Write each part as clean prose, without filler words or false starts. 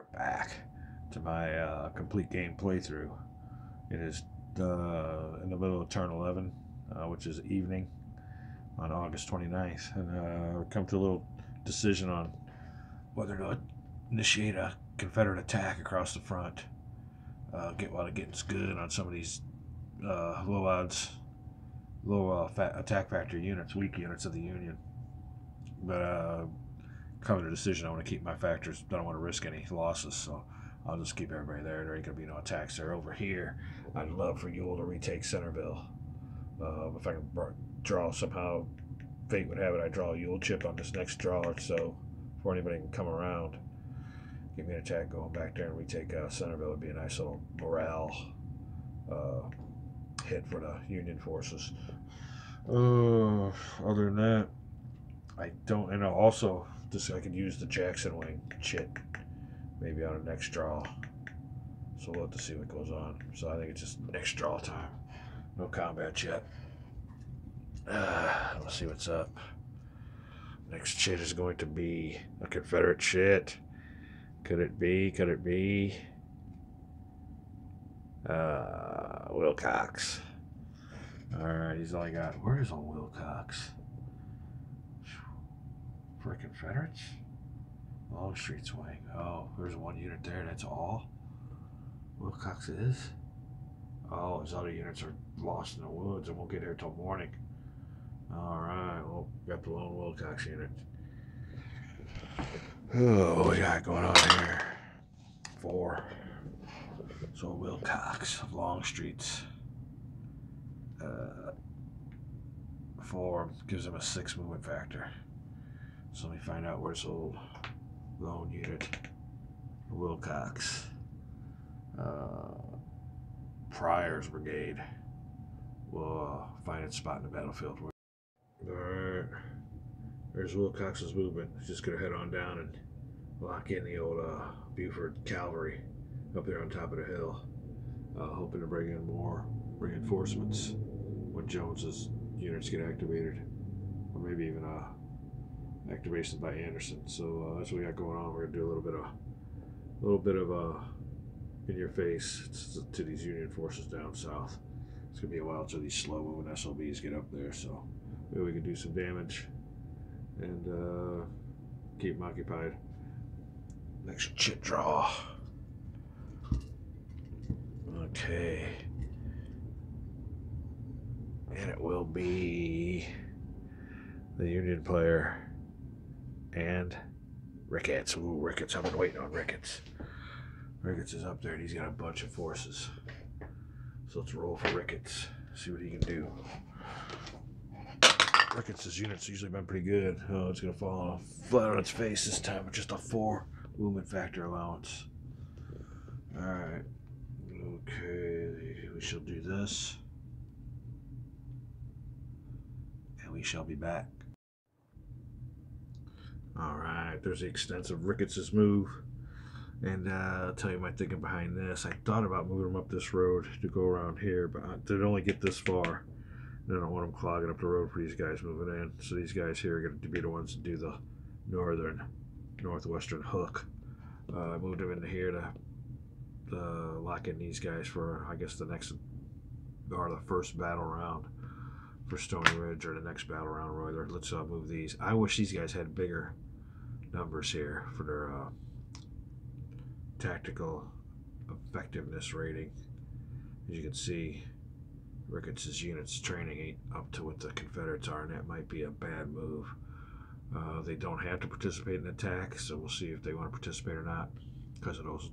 we're back to my complete game playthrough. It is in the middle of turn 11, which is evening on August 29th, and we come to a little decision on whether to initiate a Confederate attack across the front. While it gets good on some of these low odds, attack factor units, weak units of the Union. But come to the decision, I want to keep my factors. Don't want to risk any losses, so I'll just keep everybody there. There ain't gonna be no attacks there. Over here, I'd love for Ewell to retake Centerville. If I can draw somehow, fate would have it, I draw a Ewell chip on this next draw or so before anybody can come around. Give me an attack going back there and retake Centerville. Would be a nice little morale hit for the Union forces. Other than that, I don't. And also, I could use the Jackson wing shit maybe on a next draw. So we'll have to see what goes on. So I think it's just next draw time. No combat yet. Let's see what's up. Next shit is going to be a Confederate shit. Could it be? Could it be? Wilcox. Alright, he's all I got. Where is old Wilcox? For Confederates? Longstreet's wing. Oh, there's one unit there. That's all Wilcox is? Oh, his other units are lost in the woods and won't get here till morning. Alright, well, got the lone Wilcox unit. Oh, what we got going on here? 4. So Wilcox, Longstreet's 4 gives him a 6 movement factor. So let me find out where's old lone unit Wilcox. Pryor's brigade will find its spot in the battlefield. Alright, there's Wilcox's movement. He's just gonna head on down and lock in the old Buford cavalry up there on top of the hill, hoping to bring in more reinforcements when Jones's units get activated, or maybe even activations by Anderson. So that's what we got going on. We're gonna do a little bit of in your face to these Union forces down south. It's gonna be a while till these slow moving SLBs get up there, so maybe we can do some damage and keep them occupied. Next chit draw. Okay. And it will be the Union player and Ricketts. Ooh, Ricketts. I've been waiting on Ricketts. Ricketts is up there and he's got a bunch of forces. So let's roll for Ricketts. See what he can do. Ricketts' units usually been pretty good. Oh, it's going to fall flat on its face this time with just a 4 movement factor allowance. Alright. Okay, we shall do this. And we shall be back. Alright, there's the extensive Ricketts' move. And I'll tell you my thinking behind this. I thought about moving them up this road to go around here, but they'd only get this far. And I don't want them clogging up the road for these guys moving in. So these guys here are going to be the ones to do the northwestern hook. I moved them into here to lock in these guys for, I guess, the first battle round for Stony Ridge, or the next battle round, rather. Let's move these. I wish these guys had bigger numbers here for their tactical effectiveness rating. As you can see, Ricketts' units training ain't up to what the Confederates are, and that might be a bad move. They don't have to participate in attack, so we'll see if they want to participate or not because of those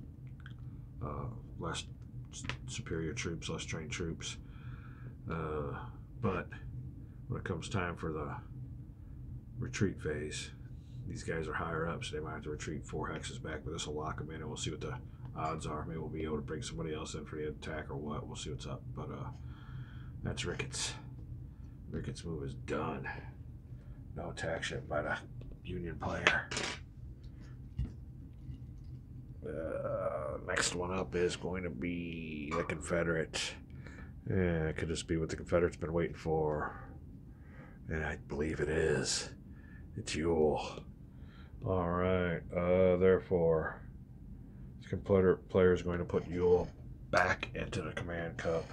less superior troops, less trained troops. But when it comes time for the retreat phase, these guys are higher up, so they might have to retreat 4 hexes back, but this will lock them in, and we'll see what the odds are. Maybe we'll be able to bring somebody else in for the attack or what. We'll see what's up. But that's Ricketts. Ricketts' move is done. No attack ship by the Union player. Next one up is going to be the Confederate. Yeah, it could just be what the Confederates been waiting for. And I believe it is. It's Ewell. Alright, therefore, Confederate player is going to put Ewell back into the command cup.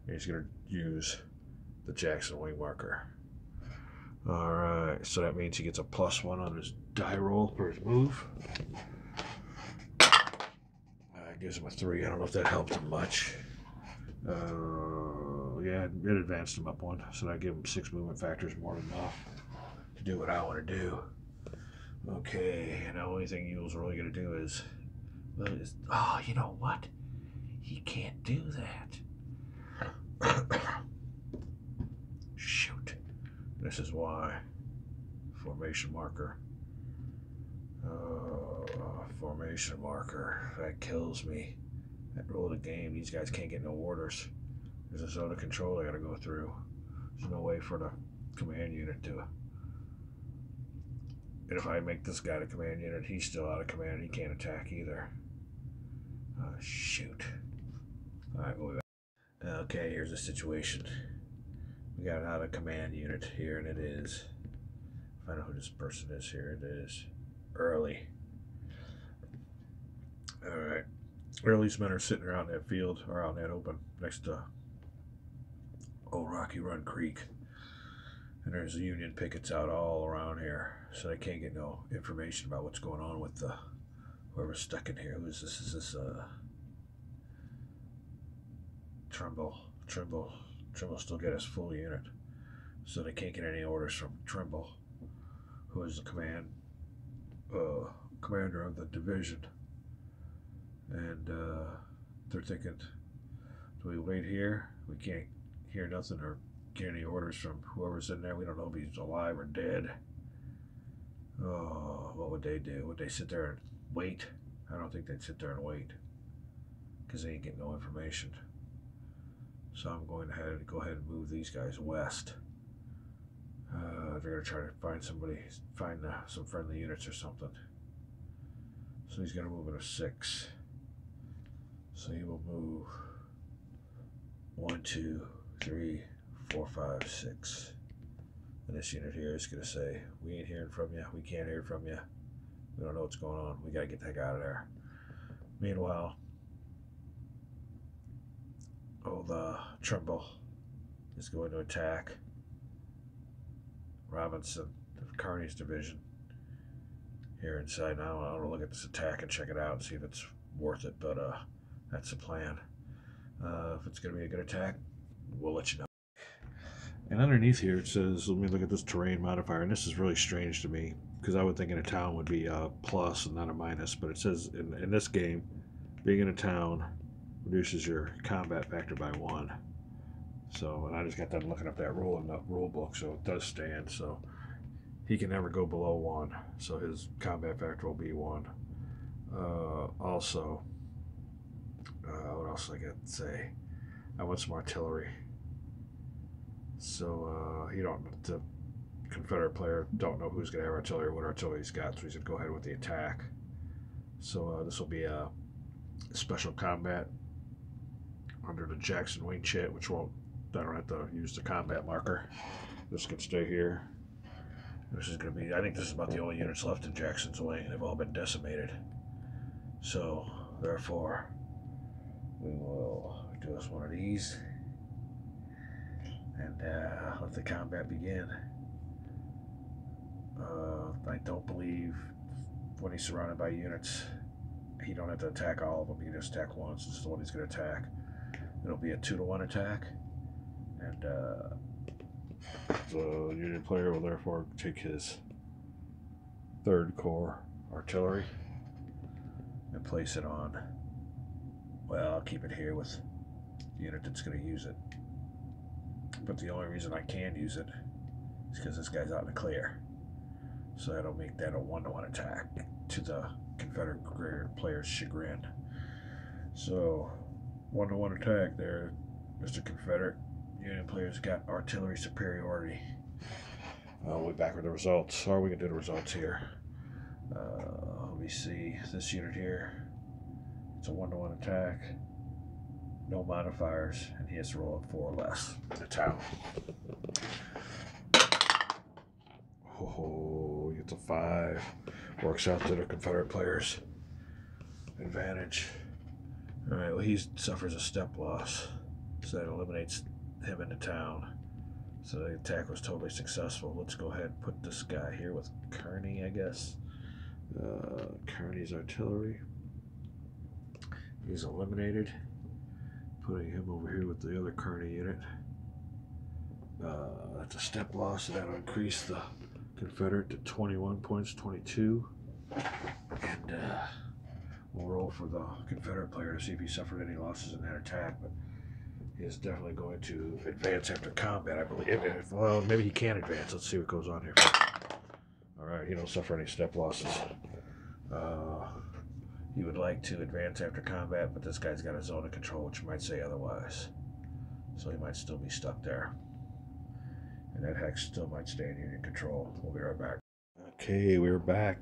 And he's going to use the Jackson wing marker. Alright, so that means he gets a +1 on his die roll for his move. Gives him a 3. I don't know if that helped him much. Yeah, it advanced him up 1, so that gave him 6 movement factors, more than enough to do what I want to do. Okay, and the only thing Ewell's really going to do is, oh, you know what? He can't do that. Shoot. This is why. Formation marker. Formation marker. That kills me. That rule of the game. These guys can't get no orders. There's a zone of control I gotta go through. There's no way for the command unit to. And if I make this guy the command unit, he's still out of command. He can't attack either. Shoot. Alright, we'll be back. Okay, here's the situation. We got an out of command unit here, and it is. Find out who this person is here. It is Early. Alright. Early's men are sitting around that field, or out in that open, next to Old Rocky Run Creek. And there's the Union pickets out all around here, so they can't get no information about what's going on with the whoever's stuck in here. Who is this? Is this Trimble? Trimble still get his full unit, so they can't get any orders from Trimble, who is the commander of the division. And they're thinking, do we wait here? We can't hear nothing or get any orders from whoever's in there. We don't know if he's alive or dead. Oh, what would they do? Would they sit there and wait? I don't think they'd sit there and wait, because they ain't getting no information. So I'm going to go ahead and move these guys west. They're going to try to find somebody, some friendly units or something. So he's going to move in a 6. So he will move 1, 2, 3, 4, 5, 6. And this unit here is going to say, we ain't hearing from you. We can't hear from you. We don't know what's going on. We got to get that guy out of there. Meanwhile, Trimble is going to attack Robinson of Kearny's division here inside. Now I want to look at this attack and check it out and see if it's worth it, but that's the plan. If it's going to be a good attack, we'll let you know. And underneath here it says, let me look at this terrain modifier, and this is really strange to me, because I would think in a town would be a plus and not a minus, but it says in this game, being in a town reduces your combat factor by 1. So, and I just got done looking up that rule in the rule book, so it does stand. So he can never go below 1, so his combat factor will be 1. Also, what else I got to say? I want some artillery. So the Confederate player don't know who's going to have artillery, what artillery he's got, so he's going to go ahead with the attack. So this will be a special combat under the Jackson Wing Chit, which I don't have to use the combat marker. This can stay here. This is going to be, I think this is about the only units left in Jackson's Wing. They've all been decimated. So, therefore, we will do us one of these and let the combat begin. I don't believe when he's surrounded by units, he don't have to attack all of them. He can just attack once. This is the one he's going to attack. It'll be a 2-to-1 attack, and the Union player will therefore take his 3rd Corps artillery and place it on. Well, I'll keep it here with the unit that's going to use it. But the only reason I can use it is because this guy's out in the clear. So that'll make that a 1-to-1 attack to the Confederate player's chagrin. So 1-to-1 attack there, Mr. Confederate. Union players got artillery superiority. We'll be back with the results. Or we can do the results here. Let me see. This unit here, it's a 1-to-1 attack. No modifiers, and he has to roll up 4 or less in the town. Oh, he gets a 5. Works out to the Confederate players. advantage. Alright, well, he suffers a step loss, so that eliminates him into town. So the attack was totally successful. Let's go ahead and put this guy here with Kearney, I guess. Kearney's artillery. He's eliminated. Putting him over here with the other Kearney unit. That's a step loss, so that'll increase the Confederate to 21 points, 22. And we'll roll for the Confederate player to see if he suffered any losses in that attack. But he is definitely going to advance after combat, I believe. Well, maybe he can advance. Let's see what goes on here. Alright, he don't suffer any step losses. He would like to advance after combat, but this guy's got a zone of control, which might say otherwise. So he might still be stuck there. And that hex still might stay in Union control. We'll be right back. Okay, we're back.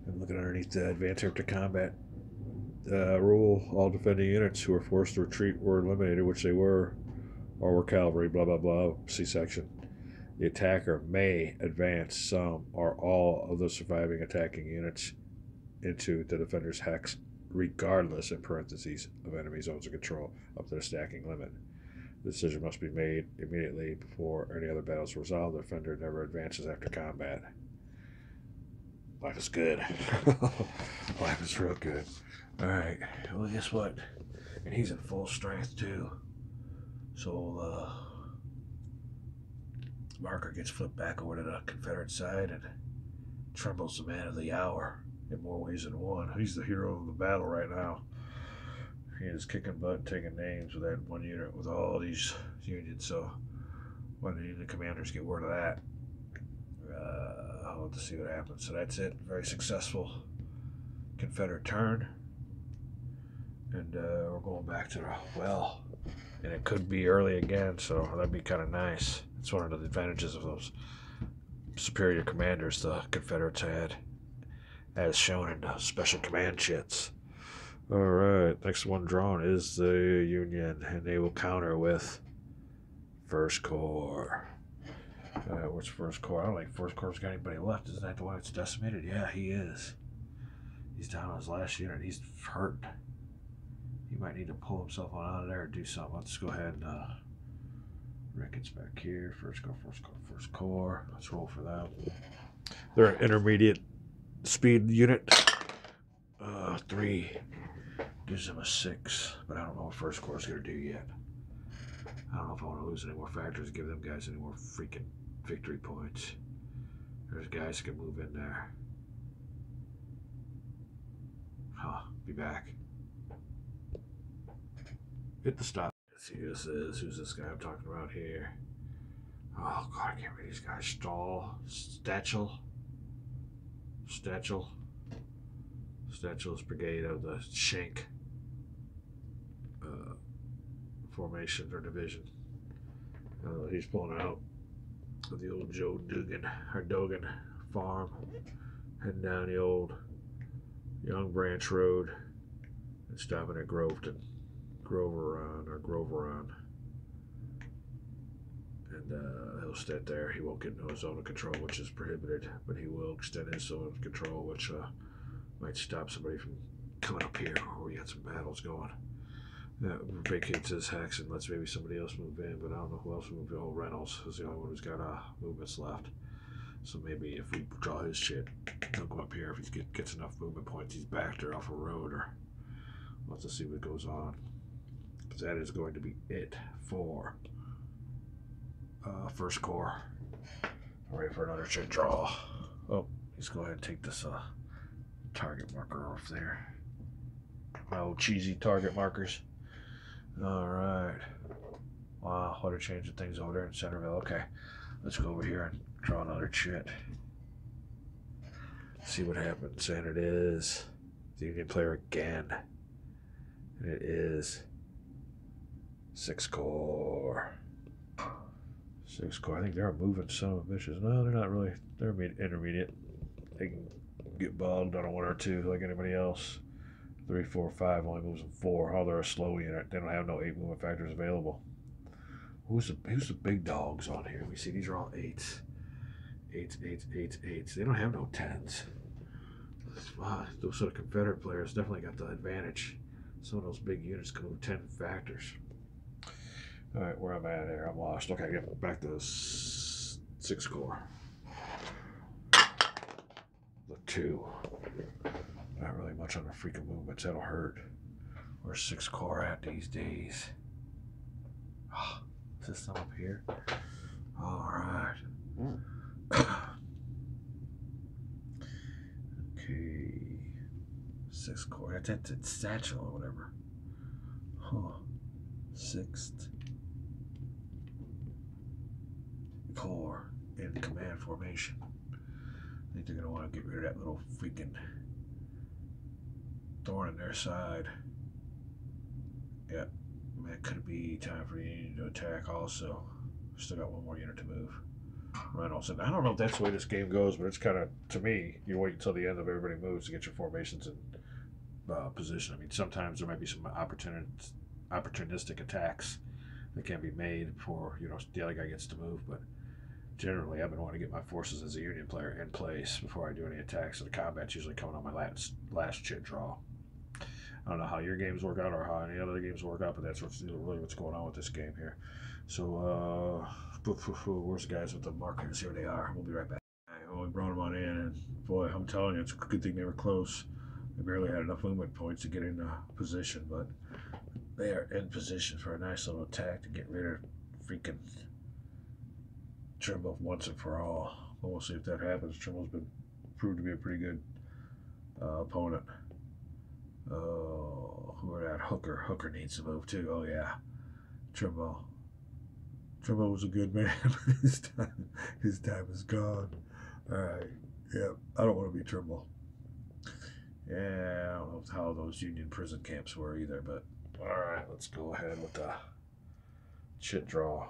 I'm looking underneath the advance after combat rule. All defending units who were forced to retreat were eliminated, which they were, or were cavalry, blah, blah, blah, see section. The attacker may advance some or all of the surviving attacking units into the defender's hex, regardless, in parentheses, of enemy zones of control up to the stacking limit. The decision must be made immediately before any other battles are resolved. The defender never advances after combat. Life is good. Life is real good. Alright, well, guess what? And he's in full strength, too. So, marker gets flipped back over to the Confederate side, and Trumbull's the man of the hour in more ways than one. He's the hero of the battle right now. He is kicking butt and taking names with that one unit, with all these unions. So when the unit commanders get word of that, I'll have to see what happens. So that's it. Very successful Confederate turn. And we're going back to the well. And it could be early again, so that'd be kind of nice. It's one of the advantages of those superior commanders the Confederates had, as shown in the special command chits. Alright, next one drawn is the Union, and they will counter with First Corps. What's First Corps? I don't think First Corps got anybody left. Isn't that the one that's decimated? Yeah, he is. He's down on his last unit. He's hurt. He might need to pull himself on out of there or do something. Let's go ahead and Ricketts back here. First Corps, First Corps, First Corps. Let's roll for them. They're an intermediate speed unit. 3 gives them a 6, but I don't know what First Corps is going to do yet. I don't know if I want to lose any more factors, give them guys any more freaking victory points. There's guys who can move in there. Be back. Hit the stop. Let's see who this is. Who's this guy I'm talking about here? Oh God, I can't read these guys. Stachel's brigade of the Schenck formation or division. He's pulling out of the old Joe Dogan farm, heading down the old Young Branch Road and stopping at Groveron. And he'll stay there. He won't get no zone of control, which is prohibited, but he will extend his zone of control, which might stop somebody from coming up here where we got some battles going. Vacates his hex and lets maybe somebody else move in, but I don't know who else moved in. Old Reynolds is the only one who's got movements left. So maybe if we draw his shit, he'll go up here. If he gets enough movement points, he's back there off a road, or we'll have to see what goes on. Because that is going to be it for First Corps. I'm ready for another shit draw. Oh, let's go ahead and take this target marker off there. My old cheesy target markers. Alright. Wow, what a change of things over there in Centerville. Okay, let's go over here and draw another chit. See what happens. And it is the Union player again. And it is 6 Corps. 6 Corps. I think they're moving some of bitches. No, they're not really. They're intermediate. They can get bogged on a 1 or 2 like anybody else. 3, 4, 5 only moves them 4. Oh, they're a slow unit. They don't have no 8 movement factors available. Who's the big dogs on here? We see these are all 8s. 8s. They don't have no 10s. Wow, those sort of Confederate players definitely got the advantage. Some of those big units can move 10 factors. All right, where I'm at here, I'm lost. Okay, get back to 6 Corps. The 2. Not really much on the freaking movements. That'll hurt. Where's 6 Corps at these days? Oh, is this some up here? All right. Okay. 6 Corps. That's satchel or whatever. Huh. 6th Corps in command formation. I think they're going to want to get rid of that little freaking thorn in their side. Yep. That could be time for the Union to attack also. Still got one more unit to move. Reynolds. And I don't know if that's the way this game goes, but it's kind of, to me, you wait until the end of everybody moves to get your formations in position. I mean, sometimes there might be some opportunistic attacks that can be made before, you know, the other guy gets to move, but generally I've been wanting to get my forces as a Union player in place before I do any attacks, so the combat's usually coming on my last chit draw. I don't know how your games work out or how any other games work out, but that's really what's going on with this game here. So, where's the guys with the markers? Here they are. We'll be right back. Well, we brought them on in, and boy, I'm telling you, it's a good thing they were close. They barely had enough movement points to get in position, but they are in position for a nice little attack to get rid of freaking Trimble once and for all. We'll see if that happens. Trimble's been proved to be a pretty good opponent. Oh, who are that? Hooker. Hooker needs to move too. Oh yeah, Trimble. Trimble was a good man, but his time is gone. All right. Yep. I don't want to be Trimble. Yeah, I don't know how those Union prison camps were either, but all right, let's go ahead with the chit draw.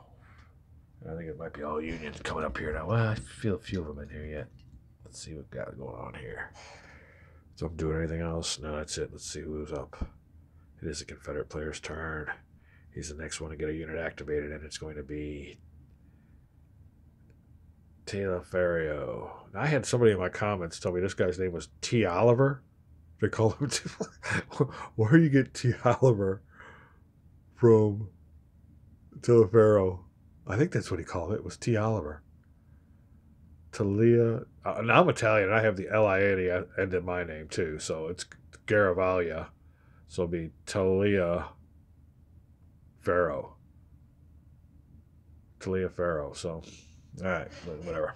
I think it might be all Unions coming up here now. Well, I feel a few of them in here yet. Let's see what we got going on here. So I'm doing anything else? No, that's it. Let's see who's up. It is the Confederate player's turn. He's the next one to get a unit activated, and it's going to be Taliaferro. Now, I had somebody in my comments tell me this guy's name was T. Oliver. They call him T. Where do you get T. Oliver from Taliaferro? I think that's what he called it. It was T. Oliver. Talia. Now I'm Italian. I have the L-I-A at the end of my name too, so it's Garavaglia. So it'll be Taliaferro. Taliaferro. So, all right, whatever.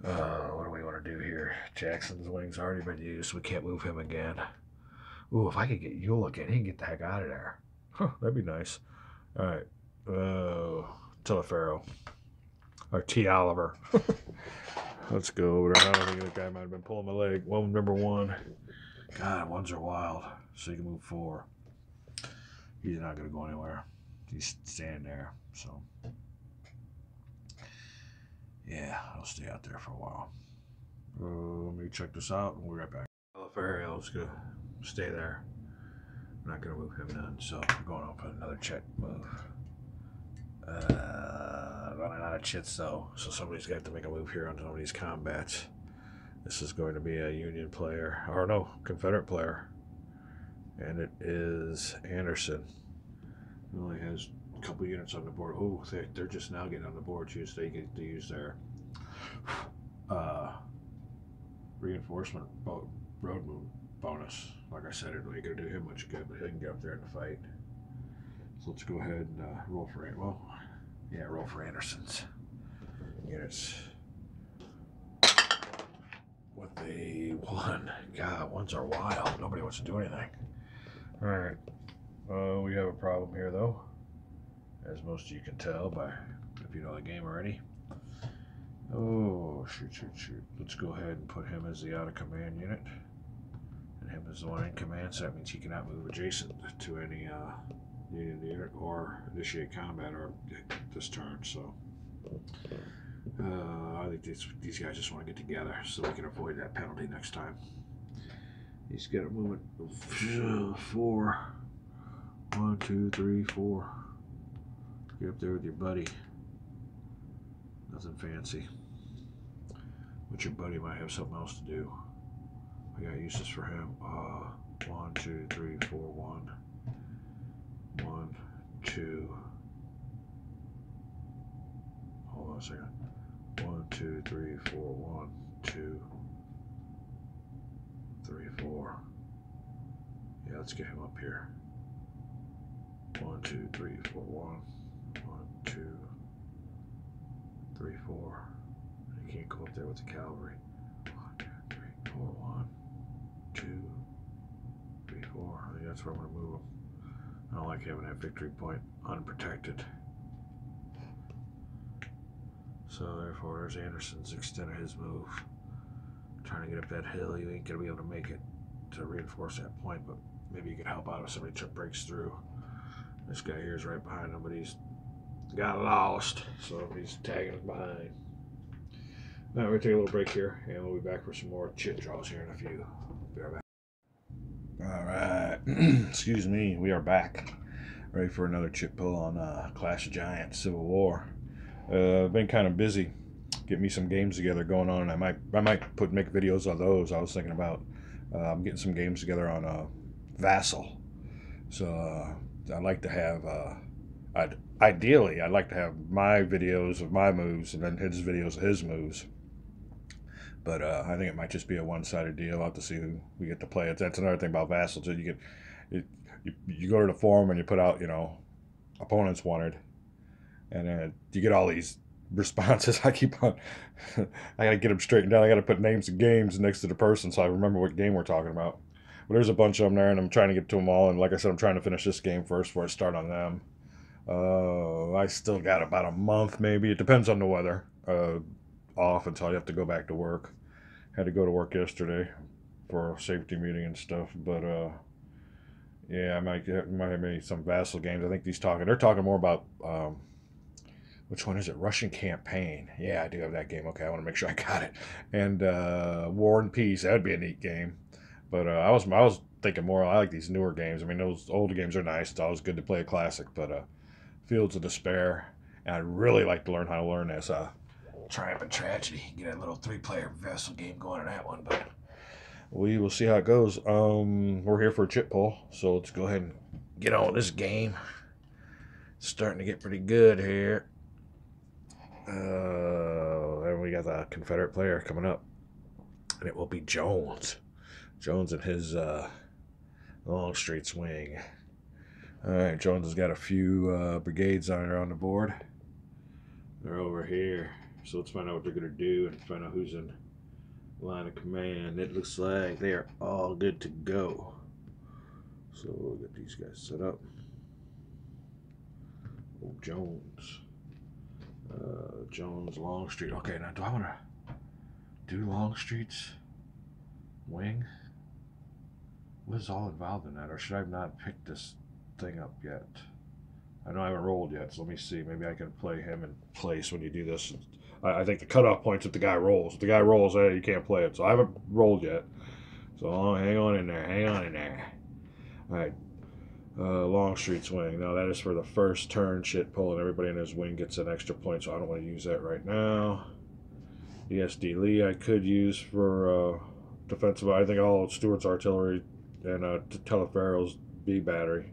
What do we want to do here? Jackson's wings already been used, so we can't move him again. Ooh, if I could get Ewell again, he can get the heck out of there. Huh, that'd be nice. All right. Taliaferro. Or T. Oliver. Let's go over there. I don't think that guy might have been pulling my leg. One, number 1. God, ones are wild. So you can move 4. He's not going to go anywhere. He's standing there. So, yeah, I'll stay out there for a while. Let me check this out, and we'll be right back. Taliaferro's going to stay there. I'm not going to move him in, so I'm going on for another check move. Running out of chits though, so somebody's got to make a move here on some of these combats. This is going to be a Union player, or no, Confederate player, and it is Anderson. He only has a couple units on the board. Oh, they're just now getting on the board too, so they get to use their reinforcement road move bonus. Like I said, it really going to do him much good, but he can get up there in the fight. So let's go ahead and roll for it. Well, yeah, roll for Anderson's units. With a 1. God, 1s are wild. Nobody wants to do anything. All right. We have a problem here, though, as most of you can tell by if you know the game already. Oh, shoot. Let's go ahead and put him as the out-of-command unit. And him as the one in command, so that means he cannot move adjacent to any Union unit or initiate combat or this turn. So I think these guys just want to get together so we can avoid that penalty next time. He's got a movement of 4. 1, 2, 3, 4. Get up there with your buddy. Nothing fancy. But your buddy might have something else to do. We gotta use this for him. 1, 2, 3, 4, 1. 1, 2. Hold on a second. 1, 2, 3, 4, 1, 2, 3, 4. Yeah, let's get him up here. 1, 2, 3, 4, 1. 1, 2, 3, 4. You can't go up there with the cavalry. 1, 2, 3, 4, 1, 2, 3, 4. I think that's where I'm going to move him. I don't like having that victory point unprotected. So therefore, there's Anderson's extent of his move. Trying to get up that hill, you ain't going to be able to make it to reinforce that point, but maybe you could help out if somebody breaks through. This guy here is right behind him, but he's got lost, so he's tagging us behind. Now we're going to take a little break here, and we'll be back for some more chit draws here in a few. Be right back. All right, excuse me, we are back. Ready for another chit pull on Clash of Giants Civil War. I've been kind of busy getting me some games together going on, and I might make videos on those. I was thinking about getting some games together on Vassal. So I'd like to have, ideally, I'd like to have my videos of my moves and then his videos of his moves. But I think it might just be a one-sided deal. I'll have to see who we get to play it. That's another thing about Vassal too. You go to the forum and you put out, opponents wanted, and then you get all these responses. I gotta get them straightened out. I gotta put names of games next to the person so I remember what game we're talking about. But there's a bunch of them there, and I'm trying to get to them all. And like I said, I'm trying to finish this game first before I start on them. I still got about a month, maybe. It depends on the weather. Off until I have to go back to work. Had to go to work yesterday for a safety meeting and stuff. But yeah, I might have maybe some Vassal games. I think they're talking more about which one is it? Russian Campaign. Yeah, I do have that game. Okay, I want to make sure I got it. And War and Peace. That would be a neat game. But I was thinking more. I like these newer games. I mean, those older games are nice. It's always good to play a classic. But Fields of Despair, and I'd really like to learn how to learn this. Triumph and Tragedy. Get a little 3-player Vassal game going on that one. But we will see how it goes. We're here for a chip pull, so let's go ahead and get on with this game. It's starting to get pretty good here. And we got the Confederate player coming up, and it will be Jones. Jones and his Longstreet's wing. All right, Jones has got a few brigades on the board. They're over here, so let's find out what they're going to do and find out who's in line of command. It looks like they are all good to go. So we'll get these guys set up. Oh, Jones. Jones, Longstreet. Okay, now do I want to do Longstreet's wing? What is all involved in that? Or should I have not picked this thing up yet? I know I haven't rolled yet, so let me see. Maybe I can play him in place when you do this. I think the cutoff point's if the guy rolls. If the guy rolls, you can't play it. So I haven't rolled yet. So hang on in there. Hang on in there. All right. Longstreet's wing. Now that is for the first turn shit pull, and everybody in his wing gets an extra point, so I don't want to use that right now. ESD Lee I could use for defensive. I think all Stuart's artillery and Teleferro's B battery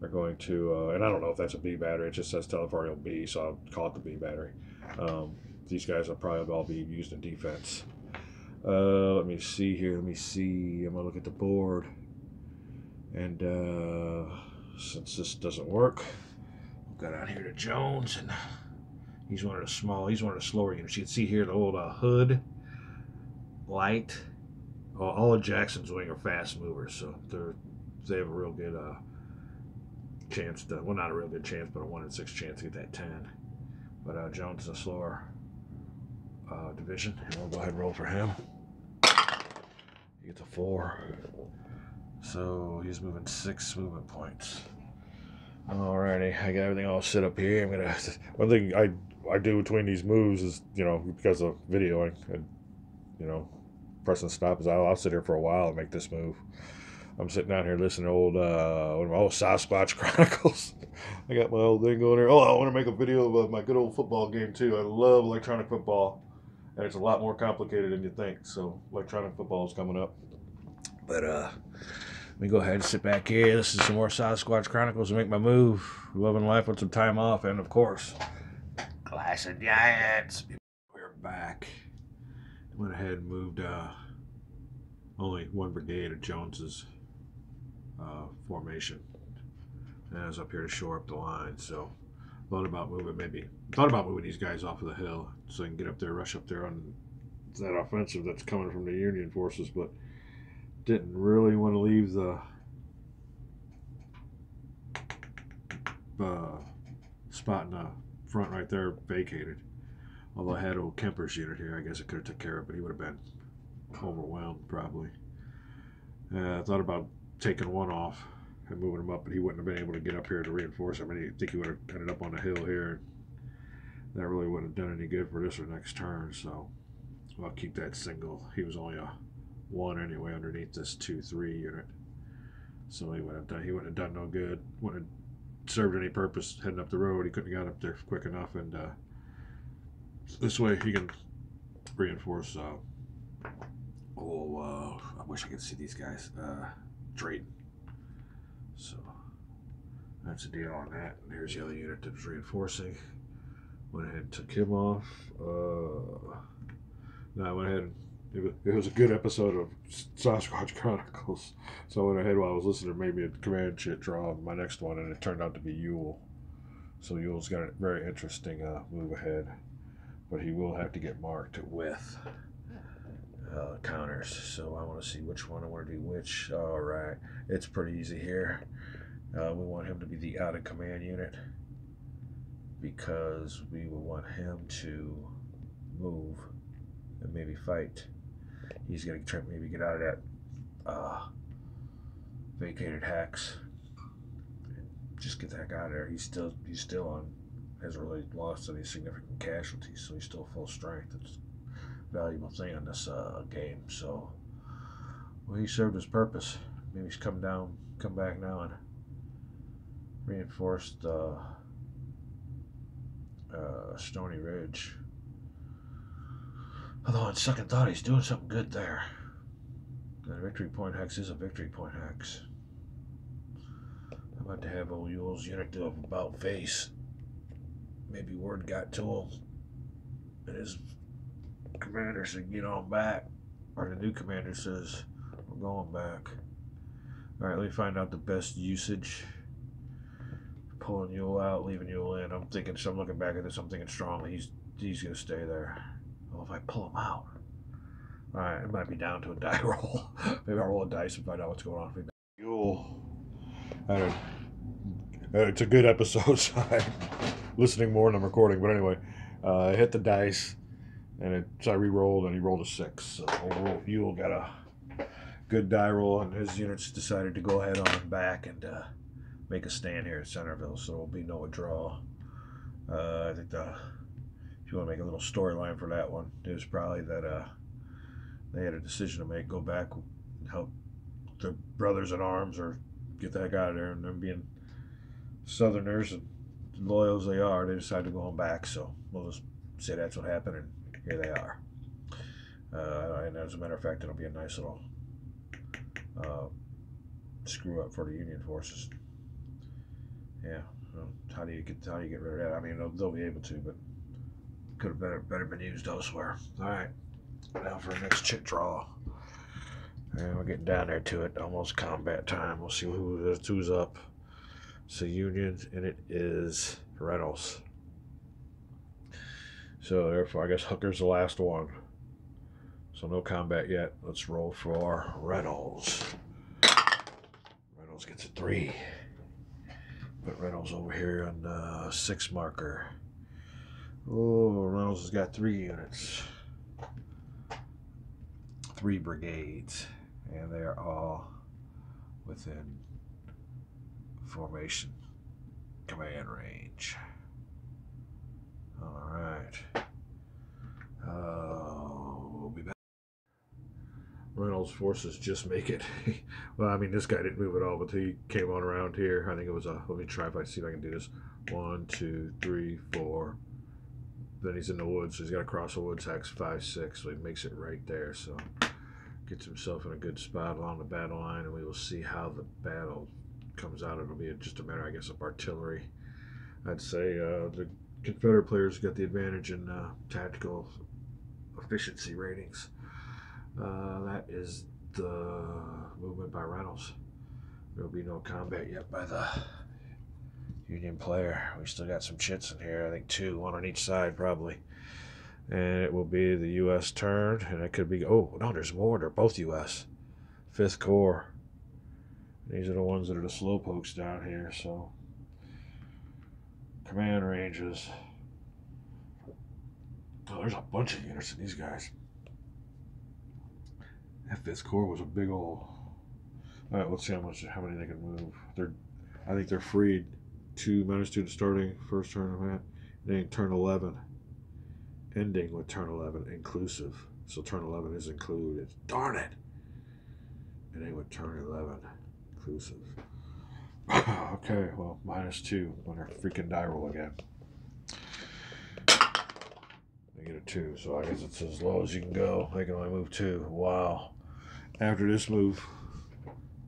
are going to, and I don't know if that's a B battery, it just says Teleferro B, so I'll call it the B battery. These guys will probably all be used in defense. Let me see here. I'm going to look at the board. And since this doesn't work, we'll go down here to Jones, and he's one of the slower units. You can see here the old hood, light. All of Jackson's wing are fast movers, so they have a real good chance to, well, not a real good chance, but a 1 in 6 chance to get that 10. But Jones is a slower division, and we'll go ahead and roll for him. He gets a 4. So he's moving 6 movement points. Alrighty, I got everything all set up here. One thing I do between these moves is, because of videoing and, pressing stop, is I'll sit here for a while and make this move. I'm sitting down here listening to old Sasquatch Chronicles. I got my old thing going here. Oh, I want to make a video of my good old football game too. I love electronic football. and it's a lot more complicated than you think. So electronic football is coming up. But let me go ahead and sit back here, listen to some more Sasquatch Chronicles, and make my move. Loving life with some time off, and of course, Clash of Giants. We're back. Went ahead and moved only one brigade of Jones's formation, and I was up here to shore up the line. So thought about moving these guys off of the hill so I can get up there, rush up there on that offensive that's coming from the Union forces, but didn't really want to leave the spot in the front right there vacated. Although I had old Kemper's unit here, I guess I could have took care of it, but he would have been overwhelmed probably. I thought about taking one off and moving him up, but he wouldn't have been able to get up here to reinforce him. I think he would have ended up on the hill here. That really wouldn't have done any good for this or next turn, so I'll keep that single. He was only a 1 anyway underneath this 2-3 unit, so he wouldn't have done no good. Wouldn't have served any purpose heading up the road. He couldn't have got up there quick enough, and this way he can reinforce. I wish I could see these guys. Drayton. So that's the deal on that. And here's the other unit that was reinforcing. Went ahead and took him off. No, I went ahead and it was a good episode of Sasquatch Chronicles. So I went ahead while I was listening, made me a command shit draw on my next one, and it turned out to be Ewell. So Ewell's got a very interesting move ahead, but he will have to get marked with counters. So I want to see which one I want to do which. All right, it's pretty easy here. We want him to be the out of command unit because we will want him to move and maybe fight. He's going to try maybe get out of that vacated hex. Just get that guy out of there. He's still on. Hasn't really lost any significant casualties, so he's still full strength. It's a valuable thing on this game. So, well, he served his purpose. Maybe he's come back now and reinforced Stony Ridge. Although on second thought, he's doing something good there. The victory point hex is a victory point hex. I'm about to have old Ewell's unit do a about face. Maybe word got to him, and his commander said, "Get on back," or the new commander says, "We're going back." All right, let me find out the best usage. Pulling Ewell out, leaving Ewell in. I'm looking back at this. I'm thinking strongly. He's gonna stay there. Well, if I pull him out, all right, it might be down to a die roll. Maybe I'll roll a dice and find out what's going on. Ewell. It's a good episode, so I'm listening more than I'm recording. But anyway, I hit the dice, and so I re-rolled, and he rolled a 6. So Ewell got a good die roll, and his units decided to go ahead on back and make a stand here at Centerville. So there'll be no draw. I think if you want to make a little storyline for that one, it was probably that they had a decision to make: go back and help the brothers in arms, or get that guy out of there. And them being Southerners and loyal as they are, they decided to go on back. So we'll just say that's what happened, and here they are. And as a matter of fact, it'll be a nice little screw up for the Union forces. Yeah. Well, how do you get rid of that? I mean, they'll be able to, but could have better been used elsewhere. All right, now for our next chit draw. And we're getting down there to it. Almost combat time. We'll see who's up. So Union, and it is Reynolds. So therefore, I guess Hooker's the last one. So no combat yet. Let's roll for Reynolds. Reynolds gets a 3. Put Reynolds over here on the 6 marker. Oh, Reynolds has got 3 units. 3 brigades. And they are all within formation command range. All right. We'll be back. Reynolds' forces just make it. Well, I mean, this guy didn't move at all, but he came on around here. I think it was let me try if I see if I can do this. 1, 2, 3, 4. then he's in the woods, so he's got to cross the woods, hacks 5-6, so he makes it right there. So gets himself in a good spot along the battle line, and we will see how the battle comes out. It'll be just a matter, I guess, of artillery. I'd say the Confederate players got the advantage in tactical efficiency ratings. That is the movement by Reynolds. There'll be no combat yet by the Union player. We still got some chits in here. I think 2, 1 on each side probably. And it will be the U.S. turn, and it could be, oh, no, there's more. They're both U.S. 5th Corps. These are the ones that are the slowpokes down here, so. Command ranges. Oh, there's a bunch of units in these guys. That 5th Corps was a big old. All right, let's see how many they can move. I think they're freed. -2 to starting first turn event, then turn 11, ending with turn 11 inclusive. So turn 11 is included. Darn it! Ending with turn 11 inclusive. Okay, well, -2 when they're freaking die roll again. They get a 2, so I guess it's as low as you can go. They can only move 2. Wow. After this move,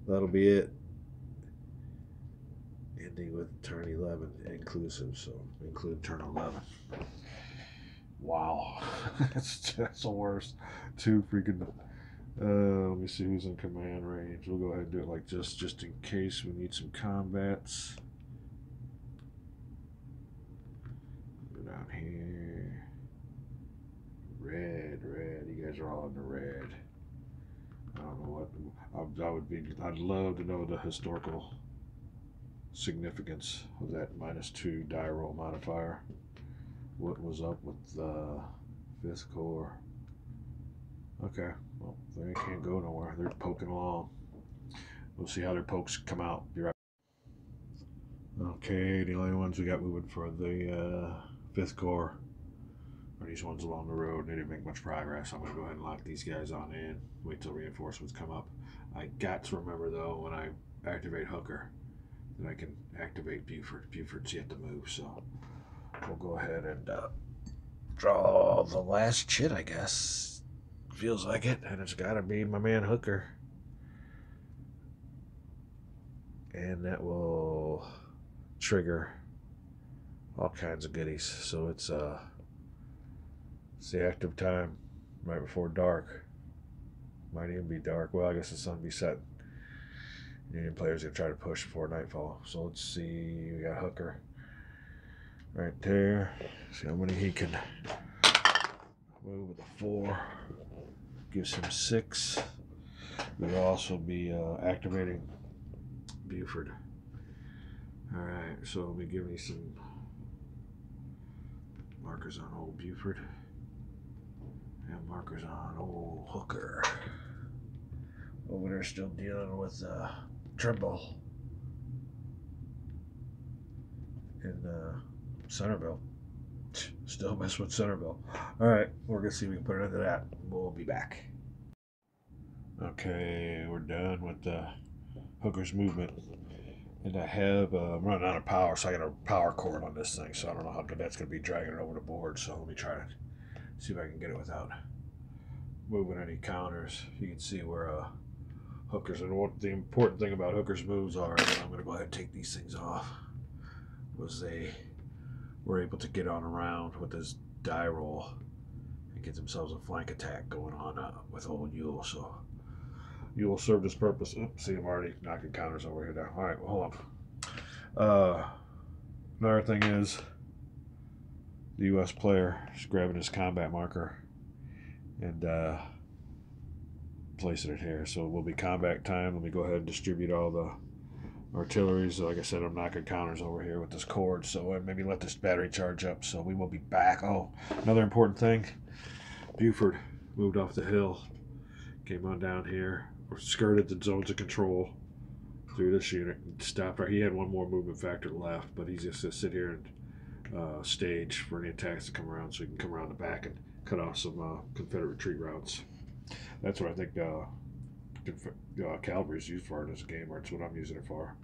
that'll be it. Ending with turn 11 inclusive, so include turn 11. Wow. that's the worst. 2 freaking. Let me see who's in command range. We'll go ahead and do it like just in case we need some combats. Go down here. Red. You guys are all in the red. I don't know what. I'd love to know the historical significance of that -2 die roll modifier. What was up with the 5th Corps? Okay, well, they can't go nowhere. They're poking along. We'll see how their pokes come out. Be right. Okay, the only ones we got moving for the 5th Corps are these ones along the road. They didn't make much progress. I'm going to go ahead and lock these guys on in. Wait till reinforcements come up. I got to remember, though, when I activate Hooker, that I can activate Buford. Buford's yet to move, so we'll go ahead and draw the last chit, I guess. Feels like it, and it's got to be my man Hooker. And that will trigger all kinds of goodies. So it's the active time right before dark. Might even be dark. Well, I guess the sun will be setting. Union players going to try to push before nightfall. So let's see. We got Hooker right there. See how many he can move with a 4. Gives him 6. We'll also be activating Buford. Alright, so let me give me some markers on old Buford. And markers on old Hooker. Over there still dealing with Trimble in Centerville. Still mess with Centerville. Alright, we're going to see if we can put it into that. We'll be back. Okay, we're done with Hooker's movement. And I have, I'm running out of power, so I got a power cord on this thing, so I don't know how good that's going to be dragging it over the board, so let me try to see if I can get it without moving any counters. You can see where Hooker's, and what the important thing about Hooker's moves are, and I'm going to go ahead and take these things off, was they were able to get on around with this die roll and get themselves a flank attack going on with old Ewell, so Ewell served his purpose. Oops, see, I'm already knocking counters over here now. Alright, well, hold on. Another thing is the U.S. player is grabbing his combat marker and placing it here. So it will be combat time. Let me go ahead and distribute all the artillery. So like I said, I'm knocking counters over here with this cord. So maybe let this battery charge up. So we will be back. Oh, another important thing. Buford moved off the hill. Came on down here. Or skirted the zones of control through this unit and stopped right. He had one more movement factor left, but he's just to sit here and stage for any attacks to come around, so he can come around the back and cut off some Confederate retreat routes. That's what I think cavalry is used for in this game, or it's what I'm using it for.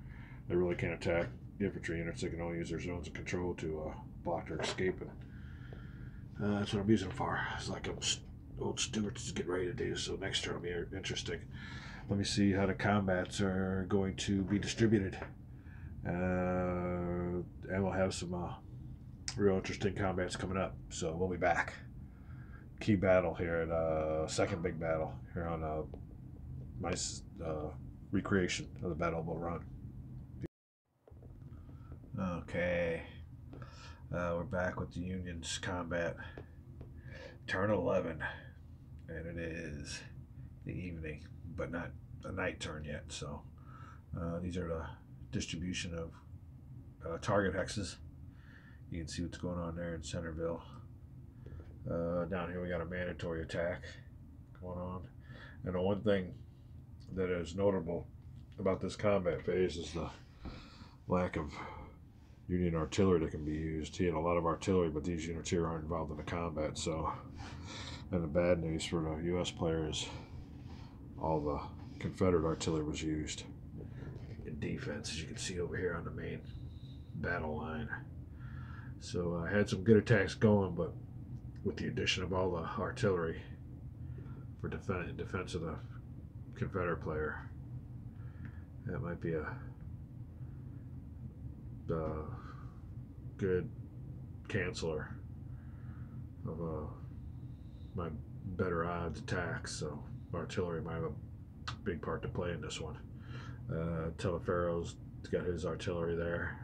They really can't attack infantry units. They can only use their zones of control to block their escape That's what I'm using them for. It's like old Stuart's getting ready to do. So next turn will be interesting. Let me see how the combats are going to be distributed. And we'll have some real interesting combats coming up. So we'll be back. Key battle here at second big battle here on my recreation of the Battle of Bull Run. Okay, we're back with the Union's combat. Turn 11, and it is the evening, but not a night turn yet. So these are the distribution of target hexes. You can see what's going on there in Centerville. Down here we got a mandatory attack going on. And the one thing that is notable about this combat phase is the lack of Union artillery that can be used. He had a lot of artillery, but these units here aren't involved in the combat. So, and the bad news for the U.S. players, all the Confederate artillery was used in defense, as you can see over here on the main battle line. So I had some good attacks going, but with the addition of all the artillery for defense of the Confederate player, that might be a good canceller of my better odds attacks. So artillery might have a big part to play in this one. Teleferro's got his artillery there,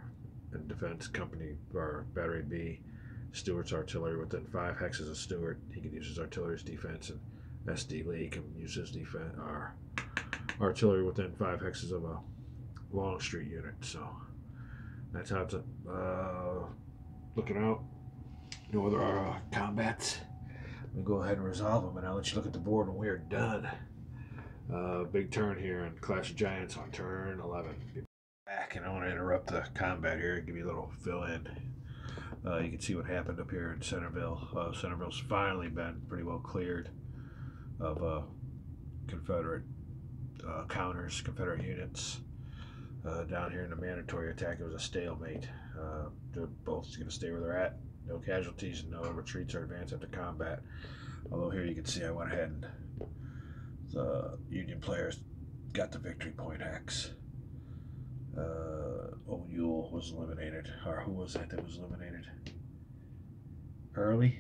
and defense company or battery B. Stuart's artillery within 5 hexes of Stuart. He can use his artillery's defense, and SD Lee can use his defense or artillery within 5 hexes of a Longstreet unit. So that's how it's looking out. No other combats. We'll go ahead and resolve them, and I'll let you look at the board when we are done. Big turn here in Clash of Giants on turn 11. Back, and I want to interrupt the combat here and give you a little fill in. You can see what happened up here in Centerville. Centerville's finally been pretty well cleared of Confederate counters, Confederate units. Down here in the mandatory attack, it was a stalemate. They're both going to stay where they're at. No casualties, no retreats or advance after combat. Although here you can see I went ahead and the Union players got the victory point hex. O'Neill was eliminated. Or who was that was eliminated? Early's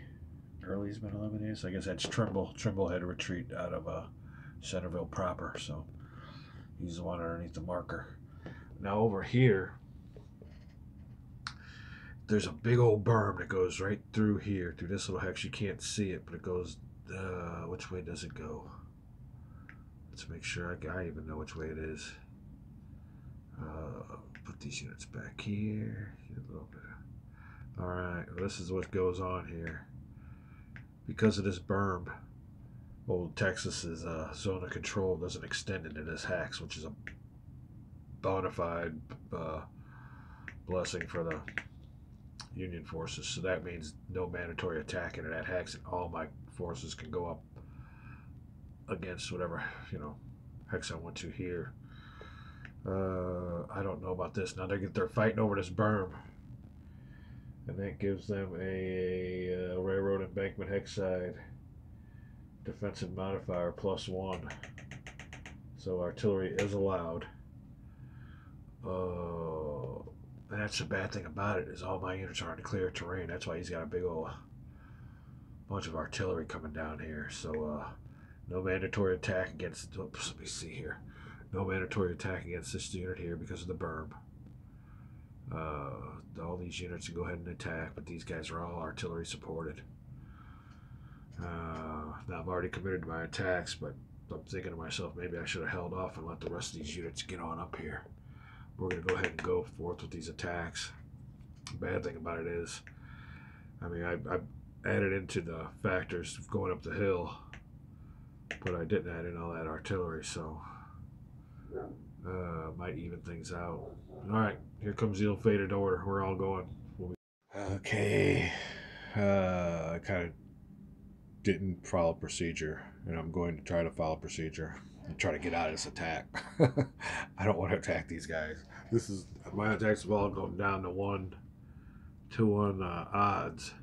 been eliminated, so I guess that's Trimble. Trimble had to retreat out of Centerville proper, so he's the one underneath the marker. Now over here, there's a big old berm that goes right through here, through this little hex. You can't see it, but it goes, which way does it go? Let's make sure I even know which way it is. Put these units back here. A little bit. All right, well, this is what goes on here. Because of this berm, old Texas's zone of control doesn't extend into this hex, which is a bona fide blessing for the Union forces. So that means no mandatory attack into that hex, and all my forces can go up against whatever hex I want to here. I don't know about this. Now they're fighting over this berm, and that gives them a railroad embankment hex side defensive modifier +1. So artillery is allowed. And that's the bad thing about it, is all my units are in the clear terrain. That's why he's got a big old bunch of artillery coming down here. So no mandatory attack against, oops, let me see here. No mandatory attack against this unit here because of the berm. All these units can go ahead and attack, but these guys are all artillery supported. Now I've already committed to my attacks, but I'm thinking to myself, maybe I should have held off and let the rest of these units get on up here. We're going to go ahead and go forth with these attacks. The bad thing about it is, I mean, I added into the factors of going up the hill, but I didn't add in all that artillery, so might even things out. All right, here comes the ill-fated order. We're all going. Okay, I kind of didn't follow procedure, and I'm going to try to follow procedure and try to get out of this attack. I don't want to attack these guys. My attacks have all gone down to 1-to-1 odds,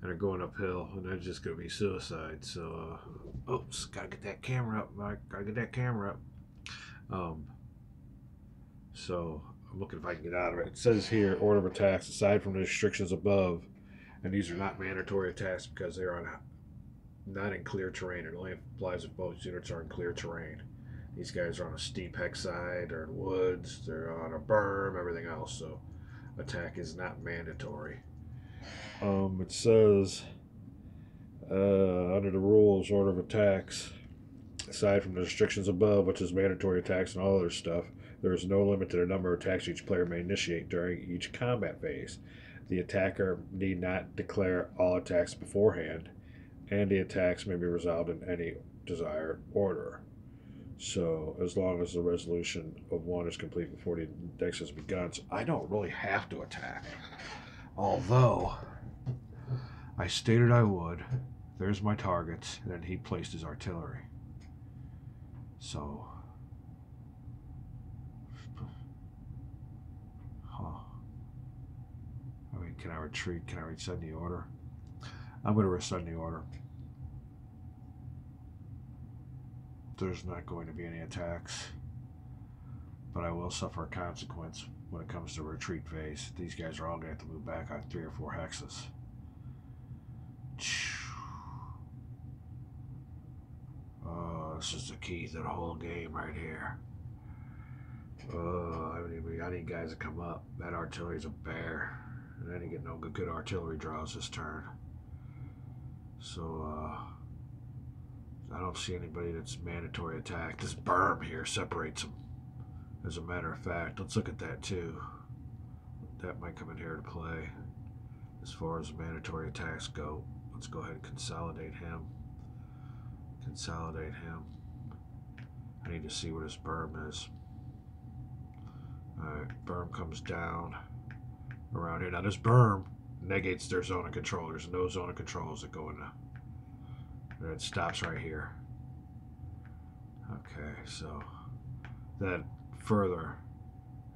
and are going uphill, and that's just going to be suicide. So, oops, gotta get that camera up, Mike. Gotta get that camera up. So I'm looking if I can get out of it. It says here, order of attacks, aside from the restrictions above, and these are not mandatory attacks because they're on not in clear terrain. It only applies if both units are in clear terrain. These guys are on a steep hex side, they're in woods, they're on a berm, everything else. So attack is not mandatory. It says under the rules, order of attacks, aside from the restrictions above, which is mandatory attacks and all other stuff, there is no limit to the number of attacks each player may initiate during each combat phase. The attacker need not declare all attacks beforehand, and the attacks may be resolved in any desired order. So, as long as the resolution of one is complete before the index has begun, so I don't really have to attack. Although, I stated I would. There's my targets, and then he placed his artillery. So, I mean, can I retreat? Can I resend the order? I'm going to resend the order. There's not going to be any attacks, but I will suffer a consequence when it comes to retreat phase. These guys are all going to have to move back on 3 or 4 hexes. Oh, this is the key to the whole game right here. Oh, I need guys to come up. That artillery's a bear. And then you get no good artillery draws this turn. So, I don't see anybody that's mandatory attack. This berm here separates them. As a matter of fact, let's look at that too. That might come in here to play. As far as mandatory attacks go, let's go ahead and consolidate him. Consolidate him. I need to see what his berm is. Alright, berm comes down around here. Now this berm negates their zone of control. There's no zone of controls that go into. And it stops right here. Okay, so that further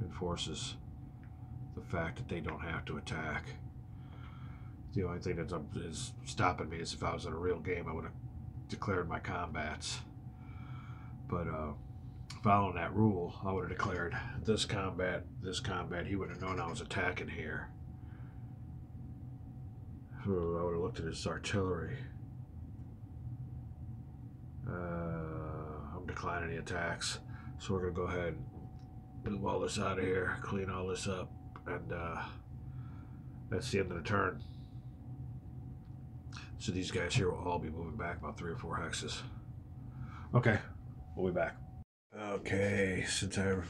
enforces the fact that they don't have to attack. The only thing that is stopping me is if I was in a real game, I would have declared my combats. But following that rule, I would have declared this combat. He would have known I was attacking here. So I would have looked at his artillery. I'm declining the attacks, so we're gonna go ahead and move all this out of here, clean all this up, and that's the end of the turn. So these guys here will all be moving back about 3 or 4 hexes. Okay, we'll be back. Okay, since I'm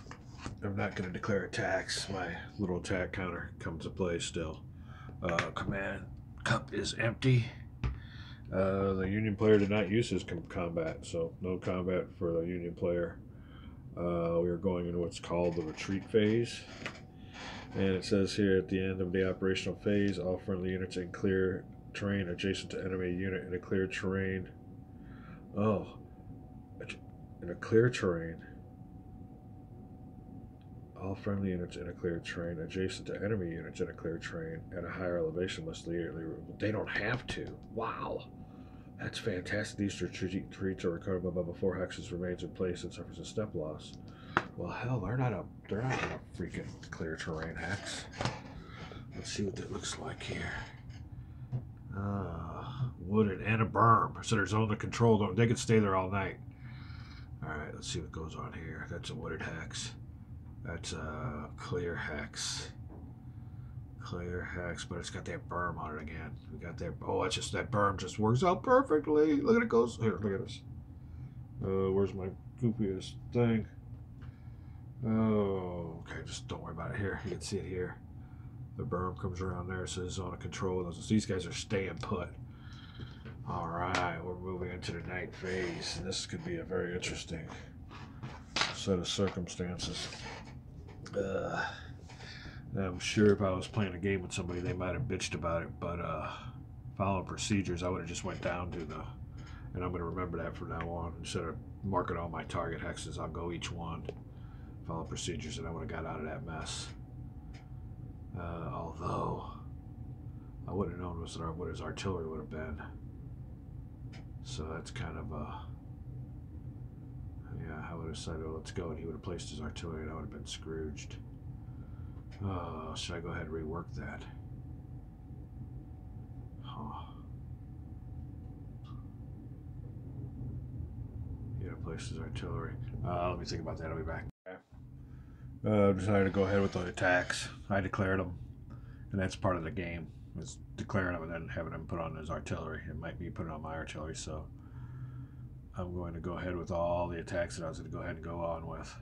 not going to declare attacks, my little attack counter comes to play still. Command cup is empty. The Union player did not use his combat, so no combat for the Union player. We are going into what's called the retreat phase. And it says here at the end of the operational phase, all friendly units in clear terrain adjacent to enemy unit in a clear terrain. Oh, in a clear terrain. All friendly units in a clear terrain adjacent to enemy units in a clear terrain at a higher elevation must immediately. They don't have to. Wow. That's fantastic. These retreats are recovered above 4 hexes remains in place and suffers a step loss. Well, hell, they're not in a freaking clear terrain hex. Let's see what that looks like here. Wooded and a berm. So there's zone of control. They can stay there all night. Alright, let's see what goes on here. That's a wooded hex. That's a clear hex. Clear hex, but it's got that berm on it again. We got that. Oh, it's just that berm just works out perfectly. Look at it goes. Here, look at this. Where's my goofiest thing? Oh, okay. Just don't worry about it here. You can see it here. The berm comes around there. It says zone of control. These guys are staying put. All right, we're moving into the night phase, and this could be a very interesting set of circumstances. I'm sure if I was playing a game with somebody, they might have bitched about it, but following procedures, I would have just went down to the, and I'm going to remember that from now on. Instead of marking all my target hexes, I'll go each one, follow procedures, and I would have got out of that mess. Although, I wouldn't have known what his artillery would have been. So that's kind of yeah, I would have said, oh, let's go, and he would have placed his artillery, and I would have been Scrooged. Oh, should I go ahead and rework that? Huh. He would have placed his artillery. Let me think about that. I'll be back. Decided to go ahead with the attacks. I declared them, and that's part of the game. Is declaring them and then having him put on his artillery. It might be put on my artillery, so I'm going to go ahead with all the attacks that I was going to go ahead and go on with,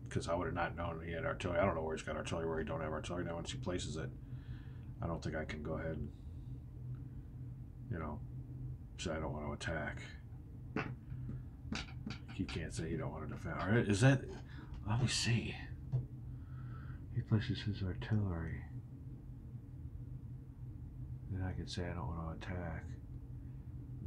because I would have not known he had artillery. I don't know where he's got artillery, where he don't have artillery. Now once he places it, I don't think I can go ahead and, you know, say I don't want to attack. He can't say he don't want to defend. All right, is that? Let me see. He places his artillery. Then I can say I don't want to attack.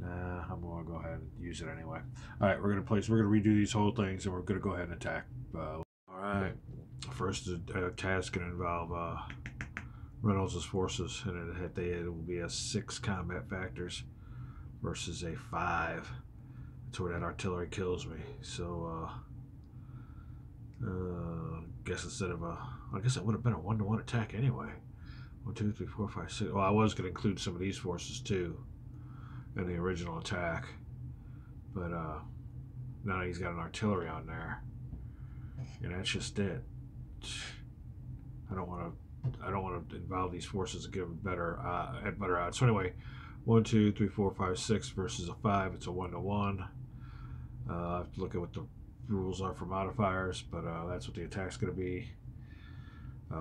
Nah, I'm going to go ahead and use it anyway. All right, we're going to redo these whole things, and we're going to go ahead and attack. All right, first task going to involve Reynolds' forces, and it will be a 6 combat factors versus a 5. That's where that artillery kills me. So, guess instead of I guess it would have been a 1-to-1 attack anyway. 1, 2, 3, 4, 5, 6. Well, I was going to include some of these forces too in the original attack, but now he's got an artillery on there, and that's just it. I don't want to involve these forces to give them better odds. So anyway, 1, 2, 3, 4, 5, 6 versus a 5. It's a 1-to-1. I have to look at what the rules are for modifiers, but that's what the attack's going to be.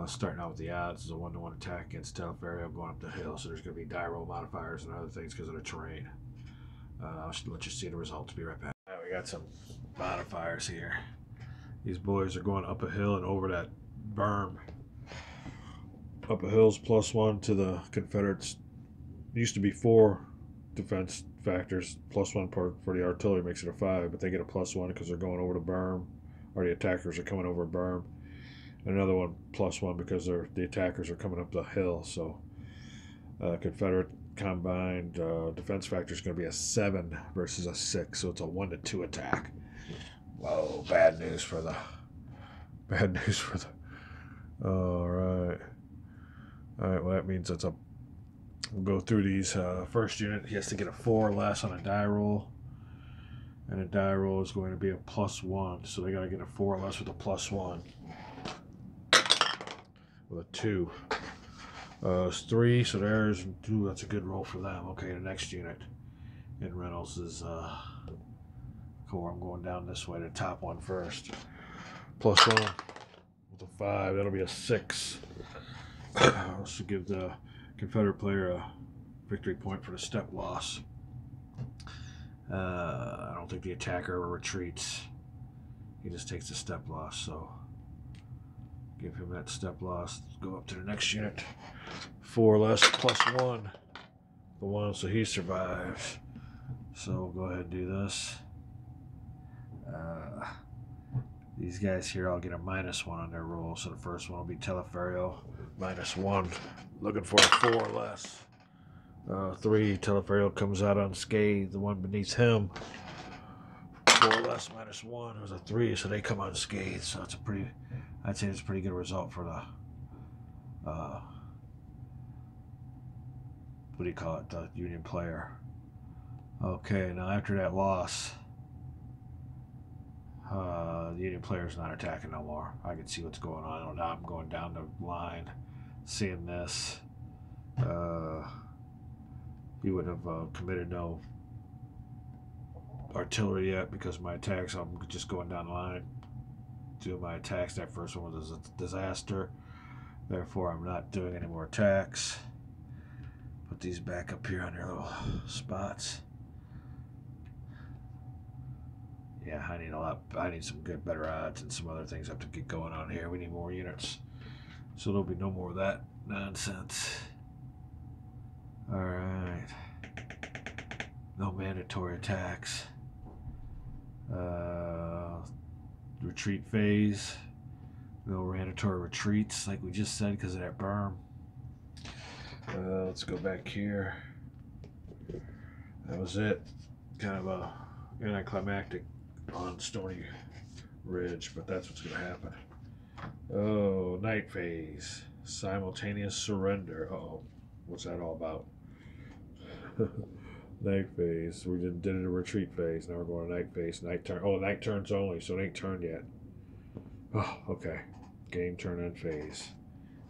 Starting out with the odds is a 1-to-1 attack against Teleferio going up the hill, so there's going to be die roll modifiers and other things because of the terrain. I'll let you see the results. Be right back. All right, we got some modifiers here. These boys are going up a hill and over that berm. Up a hill's +1 to the Confederates. It used to be 4 defense factors, +1 for the artillery makes it a 5, but they get a +1 because they're going over the berm, or the attackers are coming over a berm. Another one +1 because the attackers are coming up the hill. So Confederate combined defense factor is going to be a 7 versus a 6, so it's a 1-to-2 attack. Whoa, bad news for the. All right. Well, that means we'll go through these. First unit, he has to get a 4 or less on a die roll, and a die roll is going to be a +1, so they got to get a 4 or less with a +1. With a 2. It's 3, so there's 2. That's a good roll for them. Okay, the next unit in Reynolds is Corps. I'm going down this way, the top one first. +1 with a 5. That'll be a 6. This should give the Confederate player a victory point for the step loss. I don't think the attacker ever retreats. He just takes the step loss, so give him that step loss. Go up to the next unit. 4 less +1. The 1, so he survives. So we'll go ahead and do this. These guys here, I'll get a -1 on their roll. So the first one will be Teleferio, -1. Looking for a 4 less. 3, Teleferio comes out unscathed. The one beneath him, 4 less -1. It was a 3, so they come unscathed. So it's I'd say it's a pretty good result for the, what do you call it, the Union player. Okay, now after that loss, the Union player's not attacking no more. I can see what's going on. Now I'm going down the line, seeing this. He would have committed no artillery yet because my attacks, I'm just going down the line. Doing my attacks. That first one was a disaster. Therefore, I'm not doing any more attacks. Put these back up here on their little spots. Yeah, I need some better odds and some other things I have to get going on here. We need more units. So there'll be no more of that nonsense. Alright. No mandatory attacks. Retreat phase. No mandatory retreats like we just said because of that berm. Let's go back here. That was it. Kind of a anticlimactic on Stony Ridge, but that's what's going to happen. Oh, night phase. Simultaneous surrender. Uh-oh. What's that all about? Night phase. We did a retreat phase. Now we're going to night phase. Night turn. Oh, night turns only, so it ain't turned yet. Oh, okay. Game turn end phase.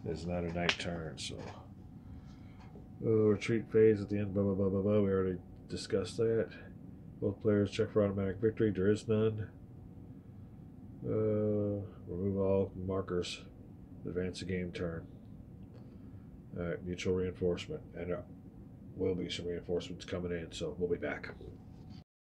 It's not a night turn, so. Retreat phase at the end. Blah, blah, blah, blah, blah. We already discussed that. Both players check for automatic victory. There is none. Remove all markers. Advance the game turn. Alright, mutual reinforcement. And there will be some reinforcements coming in, so we'll be back.